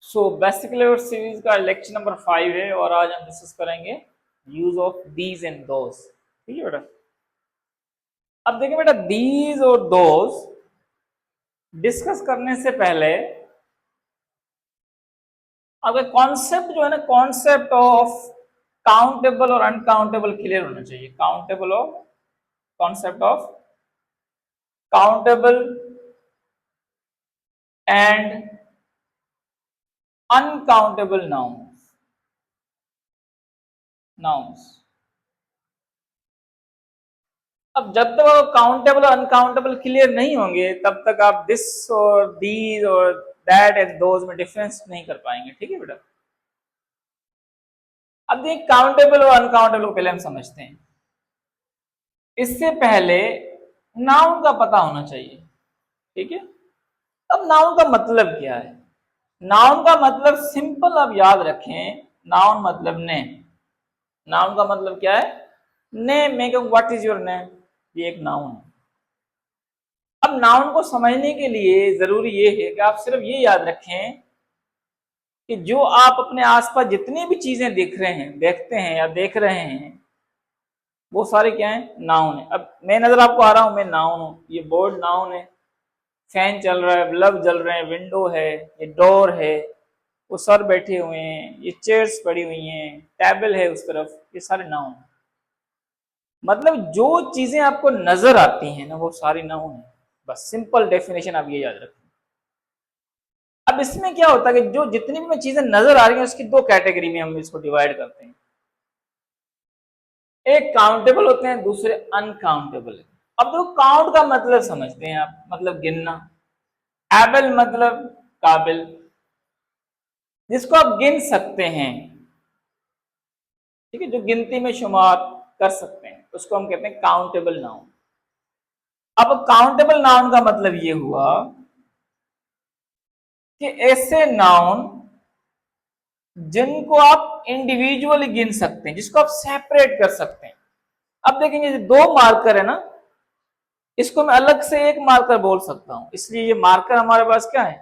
So basic level series का lecture number 5 है और आज हम डिस्कस करेंगे use of these and those. ठीक है बेटा। अब देखिए बेटा, दीज और दोस डिस्कस करने से पहले अब कॉन्सेप्ट जो है ना, कॉन्सेप्ट ऑफ काउंटेबल और अनकाउंटेबल क्लियर होना चाहिए। काउंटेबल और concept of countable and uncountable nouns. अब जब तक वो काउंटेबल और अनकाउंटेबल क्लियर नहीं होंगे तब तक आप दिस और दीज और दैट एंड दोज में डिफरेंस नहीं कर पाएंगे। ठीक है बेटा। अब देखिए, काउंटेबल और अनकाउंटेबल को पहले हम समझते हैं। इससे पहले नाउन का पता होना चाहिए। ठीक है। अब नाउन का मतलब क्या है? नाउन का मतलब सिंपल आप याद रखें, नाउन मतलब नेम। नाउन का मतलब क्या है? नेम। मैं कहूँ व्हाट इज योर नेम, ये एक नाउन है। अब नाउन को समझने के लिए जरूरी ये है कि आप सिर्फ ये याद रखें कि जो आप अपने आसपास जितनी भी चीजें देख रहे हैं, देखते हैं या देख रहे हैं, वो सारे क्या है? नाउन है। अब मैं नजर आपको आ रहा हूं, मैं नाउन हूं। ये बोर्ड नाउन है, फैन चल रहा है, बल्ब जल रहे हैं, विंडो है, ये डोर है, वो सर बैठे हुए हैं, ये चेयर्स पड़ी हुई हैं, टेबल है उस तरफ, ये सारे नाउन है। मतलब जो चीजें आपको नजर आती हैं ना, वो सारी नाउन है। बस सिंपल डेफिनेशन आप ये याद रखें। अब इसमें क्या होता है कि जो जितनी भी चीजें नजर आ रही हैं उसकी दो कैटेगरी में हम इसको डिवाइड करते हैं। एक काउंटेबल होते हैं, दूसरे अनकाउंटेबल है। अब देखो, काउंट का मतलब समझते हैं आप, मतलब गिनना। एबल मतलब काबिल, जिसको आप गिन सकते हैं। ठीक है, जो गिनती में शुमार कर सकते हैं उसको हम कहते हैं काउंटेबल नाउन। अब काउंटेबल नाउन का मतलब ये हुआ कि ऐसे नाउन जिनको आप इंडिविजुअली गिन सकते हैं, जिसको आप सेपरेट कर सकते हैं। अब देखेंगे, दो मार्कर है ना, इसको मैं अलग से एक मार्कर बोल सकता हूं, इसलिए ये मार्कर हमारे पास क्या है?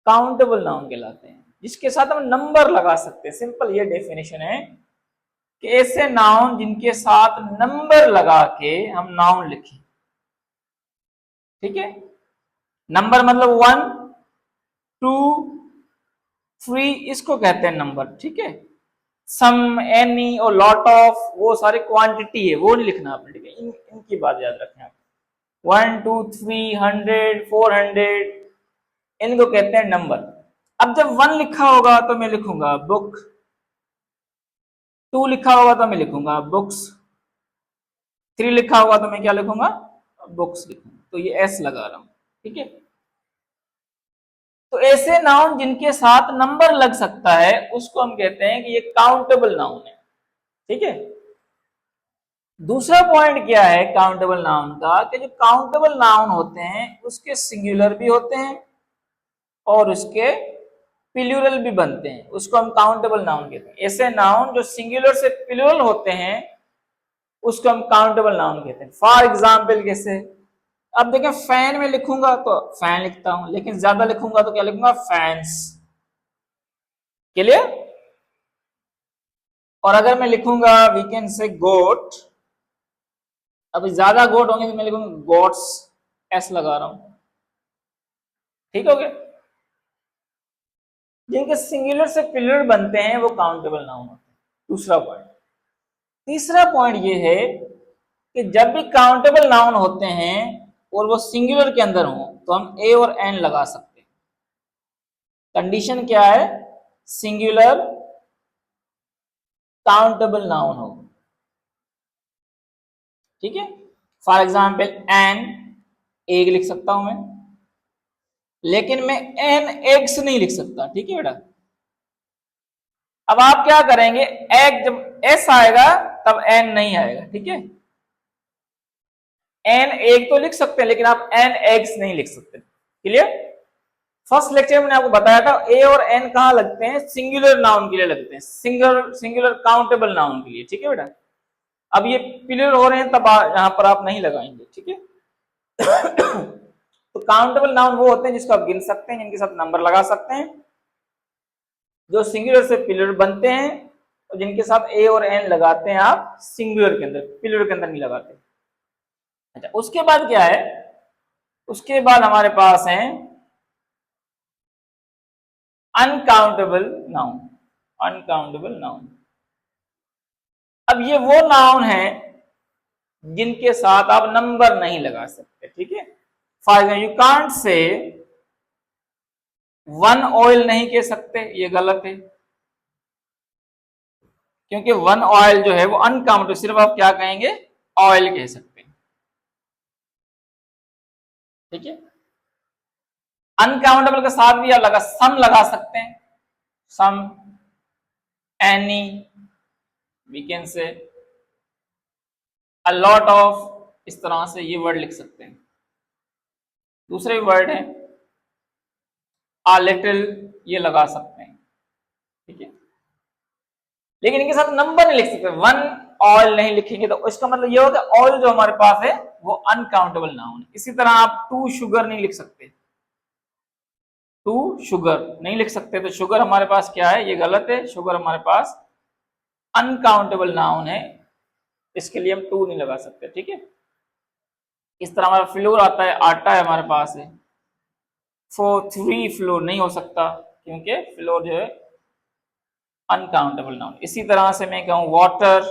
काउंटेबल नाउन कहलाते हैं, जिसके साथ हम नंबर लगा सकते हैं। सिंपल ये डेफिनेशन है कि ऐसे नाउन जिनके साथ नंबर लगा के हम नाउन लिखें। ठीक है। नंबर मतलब 1, 2, 3, इसको कहते हैं नंबर। ठीक है। सम, एनी और लॉट ऑफ, वो सारी क्वांटिटी है, वो नहीं लिखना आपने। ठीक है, इनकी बात याद रखें आप। 1, 2, 3, 100, 400, इनको कहते हैं नंबर। अब जब 1 लिखा होगा तो मैं लिखूंगा बुक, 2 लिखा होगा तो मैं लिखूंगा बुक्स, 3 लिखा होगा तो मैं क्या लिखूंगा? बुक्स लिखूंगा। तो ये एस लगा रहा हूं। ठीक है। तो ऐसे नाउन जिनके साथ नंबर लग सकता है उसको हम कहते हैं कि ये काउंटेबल नाउन है। ठीक है। दूसरा पॉइंट क्या है काउंटेबल नाउन का, कि जो काउंटेबल नाउन होते हैं उसके सिंगुलर भी होते हैं और उसके प्लूरल भी बनते हैं, उसको हम काउंटेबल नाउन कहते हैं। ऐसे नाउन जो सिंगुलर से प्लूरल होते हैं उसको हम काउंटेबल नाउन कहते हैं। फॉर एग्जाम्पल कैसे? अब देखें, फैन में लिखूंगा तो फैन लिखता हूं, लेकिन ज्यादा लिखूंगा तो क्या लिखूंगा? फैंस। क्लियर? और अगर मैं लिखूंगा वी कैन से गोट, अब ज्यादा गोट होंगे तो मैं लिखूंगा गोट्स, एस लगा रहा हूं। ठीक हो गया। जिनके सिंगुलर से प्लूरल बनते हैं वो काउंटेबल नाउन होते हैं। दूसरा पॉइंट। तीसरा पॉइंट ये है कि जब भी काउंटेबल नाउन होते हैं और वो सिंगुलर के अंदर हो तो हम ए और एन लगा सकते हैं। कंडीशन क्या है? सिंगुलर काउंटेबल नाउन हो। ठीक है। फॉर एग्जाम्पल एन, एग लिख सकता हूं मैं, लेकिन मैं एन एग्स नहीं लिख सकता। ठीक है बेटा। अब आप क्या करेंगे, एग जब एस आएगा तब एन नहीं आएगा। ठीक है। एन एग तो लिख सकते हैं लेकिन आप एन एग्स नहीं लिख सकते। क्लियर? फर्स्ट लेक्चर में मैंने आपको बताया था ए और एन कहां लगते हैं? सिंगुलर नाउन के लिए लगते हैं, सिंगुलर काउंटेबल नाउन के लिए। ठीक है बेटा। अब ये प्लूरल हो रहे हैं तब यहां पर आप नहीं लगाएंगे। ठीक है। तो काउंटेबल नाउन वो होते हैं जिसको आप गिन सकते हैं, जिनके साथ नंबर लगा सकते हैं, जो सिंगुलर से प्लूरल बनते हैं, और जिनके साथ ए और एन लगाते हैं आप सिंगुलर के अंदर, प्लूरल के अंदर नहीं लगाते। अच्छा, उसके बाद क्या है, उसके बाद हमारे पास है अनकाउंटेबल नाउन। अनकाउंटेबल नाउन, अब ये वो नाउन है जिनके साथ आप नंबर नहीं लगा सकते, ठीक है। For example you can't say one oil नहीं कह सकते, ये गलत है, क्योंकि वन ऑयल जो है वो अनकाउंटेबल, सिर्फ आप क्या कहेंगे, ऑयल कह सकते हैं, ठीक है। अनकाउंटेबल के साथ भी आप सम लगा सकते हैं, सम, एनी, वी कैन से अ लॉट ऑफ, इस तरह से ये वर्ड लिख सकते हैं। दूसरे वर्ड है आ लिटिल, ये लगा सकते हैं, ठीक है। लेकिन इनके साथ नंबर नहीं लिख सकते, वन ऑयल नहीं लिखेंगे तो इसका मतलब ये होगा ऑयल जो हमारे पास है वो अनकाउंटेबल नाउन है। इसी तरह आप टू शुगर नहीं लिख सकते, टू शुगर नहीं लिख सकते, तो शुगर हमारे पास क्या है, ये गलत है, शुगर हमारे पास अनकाउंटेबल नाउन है, इसके लिए हम टू नहीं लगा सकते, ठीक है। इस तरह हमारा फ्लोर आता है, आटा है हमारे पास है, फोर थ्री फ्लोर नहीं हो सकता, क्योंकि फ्लोर जो है अनकाउंटेबल नाउन। इसी तरह से मैं कहूं वाटर,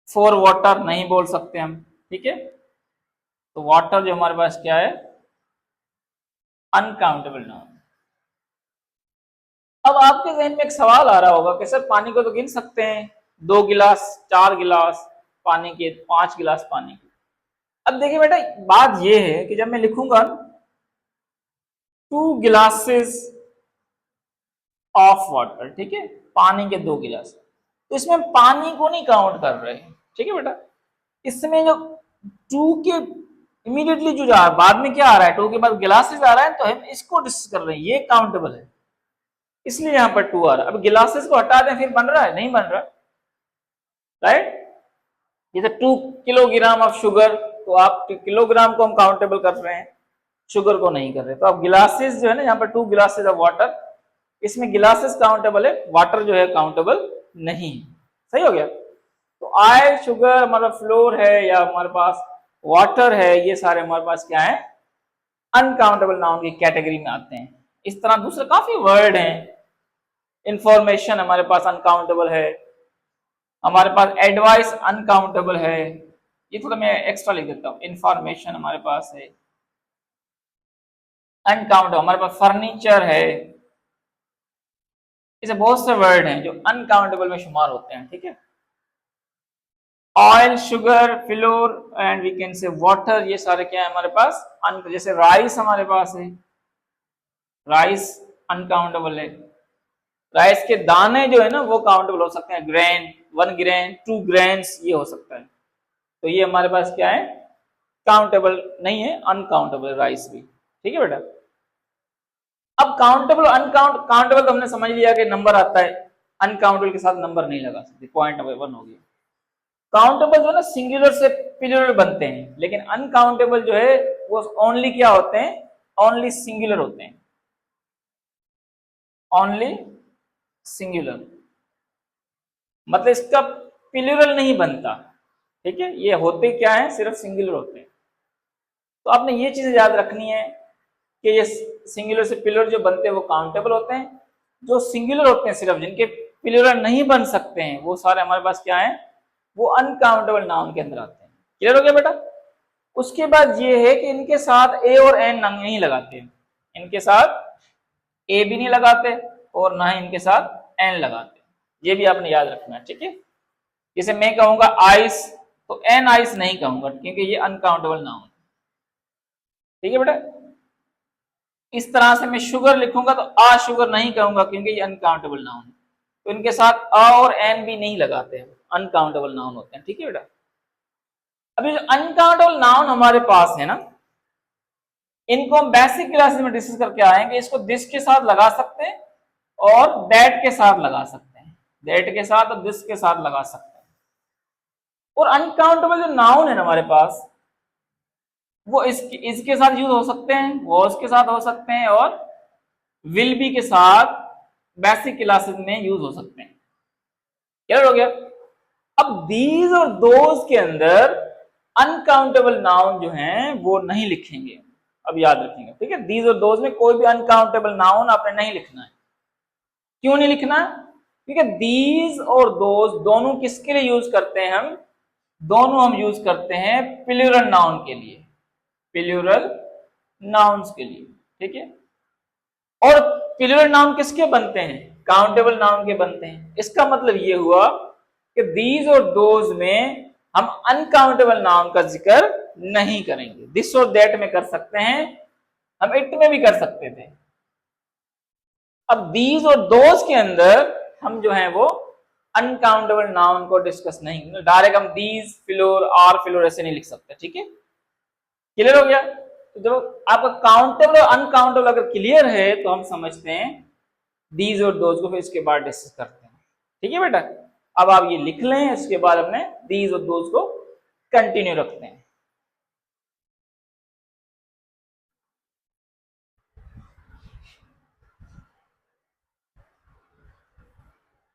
फोर वाटर नहीं बोल सकते हम, ठीक है। तो वाटर जो हमारे पास क्या है, अनकाउंटेबल नाउन। अब आपके जहन में एक सवाल आ रहा होगा कि सर पानी को तो गिन सकते हैं, 2 गिलास, 4 गिलास पानी के, 5 गिलास पानी के। अब देखिए बेटा, बात यह है कि जब मैं लिखूंगा 2 गिलासेस ऑफ वाटर, ठीक है, पानी के 2 गिलास, तो इसमें पानी को नहीं काउंट कर रहे हैं, ठीक है बेटा। इसमें जो टू के इमीडिएटली जो जा बाद में क्या आ रहा है, टू के बाद गिलासेस आ रहा है, तो हम इसको डिस्कस कर रहे हैं, ये काउंटेबल है, इसलिए यहां पर टू आ रहा है। अब गिलासेस को हटा दें, फिर बन रहा है, नहीं बन रहा, राइट। जैसे 2 किलोग्राम ऑफ शुगर, तो आप किलोग्राम को हम काउंटेबल कर रहे हैं, शुगर को नहीं कर रहे। तो अब गिलासेस जो है ना, यहाँ पर 2 गिलासेस ऑफ वाटर, इसमें गिलासेस काउंटेबल है, वाटर जो है काउंटेबल नहीं है, सही हो गया। तो आयल, शुगर, हमारा फ्लोर है, या हमारे पास वाटर है, ये सारे हमारे पास क्या है, अनकाउंटेबल नाउन की कैटेगरी में आते हैं। इस तरह दूसरे काफी वर्ड हैं, इंफॉर्मेशन हमारे पास अनकाउंटेबल है, हमारे पास एडवाइस अनकाउंटेबल है, ये थोड़ा मैं एक्स्ट्रा लिख देता हूं, इंफॉर्मेशन हमारे पास है अनकाउंटेबल, हमारे पास फर्नीचर है, इसे बहुत से वर्ड हैं जो अनकाउंटेबल में शुमार होते हैं, ठीक है। Oil, sugar, flour and we can say water, ये सारे क्या है हमारे पास, जैसे राइस हमारे पास है, राइस अनकाउंटेबल है, राइस के दाने जो है ना वो काउंटेबल हो सकते हैं, ग्रेन, 1 ग्रेन, 2 ग्रेन्स, ये हो सकता है। तो ये हमारे पास क्या है, काउंटेबल नहीं है, अनकाउंटेबल राइस भी, ठीक है बेटा। अब काउंटेबल काउंटेबल तो हमने समझ लिया कि नंबर आता है, अनकाउंटेबल के साथ नंबर नहीं लगा सकते, पॉइंट नंबर 1 हो गया। काउंटेबल जो है ना सिंगुलर से प्लूरल बनते हैं, लेकिन अनकाउंटेबल जो है वो ओनली क्या होते हैं, ओनली सिंगुलर होते हैं, ओनली सिंगुलर, मतलब इसका प्लूरल नहीं बनता, ठीक है। ये होते क्या है, सिर्फ सिंगुलर होते हैं। तो आपने ये चीजें याद रखनी है कि ये सिंगुलर से प्लूरल जो बनते हैं वो काउंटेबल होते हैं, जो सिंगुलर होते हैं सिर्फ जिनके प्लूरल नहीं बन सकते हैं वो सारे हमारे पास क्या है, वो अनकाउंटेबल नाउन के अंदर आते हैं। क्लियर हो गया बेटा। उसके बाद ये है कि इनके साथ ए और एन नहीं लगाते, इनके साथ ए भी नहीं लगाते और ना ही इनके साथ एन लगाते, ये भी आपने याद रखना है, ठीक है। जैसे मैं कहूंगा आइस, तो एन आइस नहीं कहूंगा क्योंकि ये अनकाउंटेबल नाउन, ठीक है बेटा। इस तरह से मैं शुगर लिखूंगा तो आ शुगर नहीं कहूंगा क्योंकि ये अनकाउंटेबल नाउन है, तो इनके साथ अ और एन भी नहीं लगाते हैं, अनकाउंटेबल नाउन होते हैं, ठीक है बेटा। अभी जो अनकाउंटेबल नाउन हमारे पास है ना, इनको हम बेसिक क्लासेस में डिस्कस करके आएंगे। इसको दिस के साथ लगा सकते हैं और दैट के साथ लगा सकते हैं, दैट के साथ और दिस के साथ लगा सकते हैं। और अनकाउंटेबल जो नाउन है ना हमारे पास, वो इसके साथ यूज हो सकते हैं, वॉज के साथ हो सकते हैं, और विल बी के साथ बेसिक क्लासेस में यूज हो सकते हैं। क्लियर हो गया? अब दीज और दोज के अंदर अनकाउंटेबल नाउन जो हैं वो नहीं लिखेंगे, अब याद रखिएगा, ठीक है? दीज और दोज में कोई भी अनकाउंटेबल नाउन आपने नहीं लिखना है। क्यों नहीं लिखना? क्योंकि दीज और दोज दोनों किसके लिए यूज करते हैं हम? दोनों हम यूज करते हैं प्लूरल नाउन के लिए, प्लूरल नाउन्स के लिए, ठीक है? और प्लूरल नाउन किसके बनते हैं? काउंटेबल नाउन के बनते हैं। इसका मतलब ये हुआ कि दीज और दोज में हम अनकाउंटेबल नाउन का जिक्र नहीं करेंगे। दिस और दैट में कर सकते हैं, हम इट में भी कर सकते थे। अब दीज और दोज के अंदर हम जो है वो अनकाउंटेबल नाउन को डिस्कस नहीं करेंगे। डायरेक्ट हम दीज फ्लोर आर फ्लोर ऐसे नहीं लिख सकते, ठीक है? क्लियर हो गया? तो जब आपका काउंटेबल और अनकाउंटेबल अगर क्लियर है तो हम समझते हैं दीज और दोज को, फिर इसके बाद डिस्कस करते हैं, ठीक है बेटा? अब आप ये लिख लें, इसके बाद अपने दीज और दोज को कंटिन्यू रखते हैं।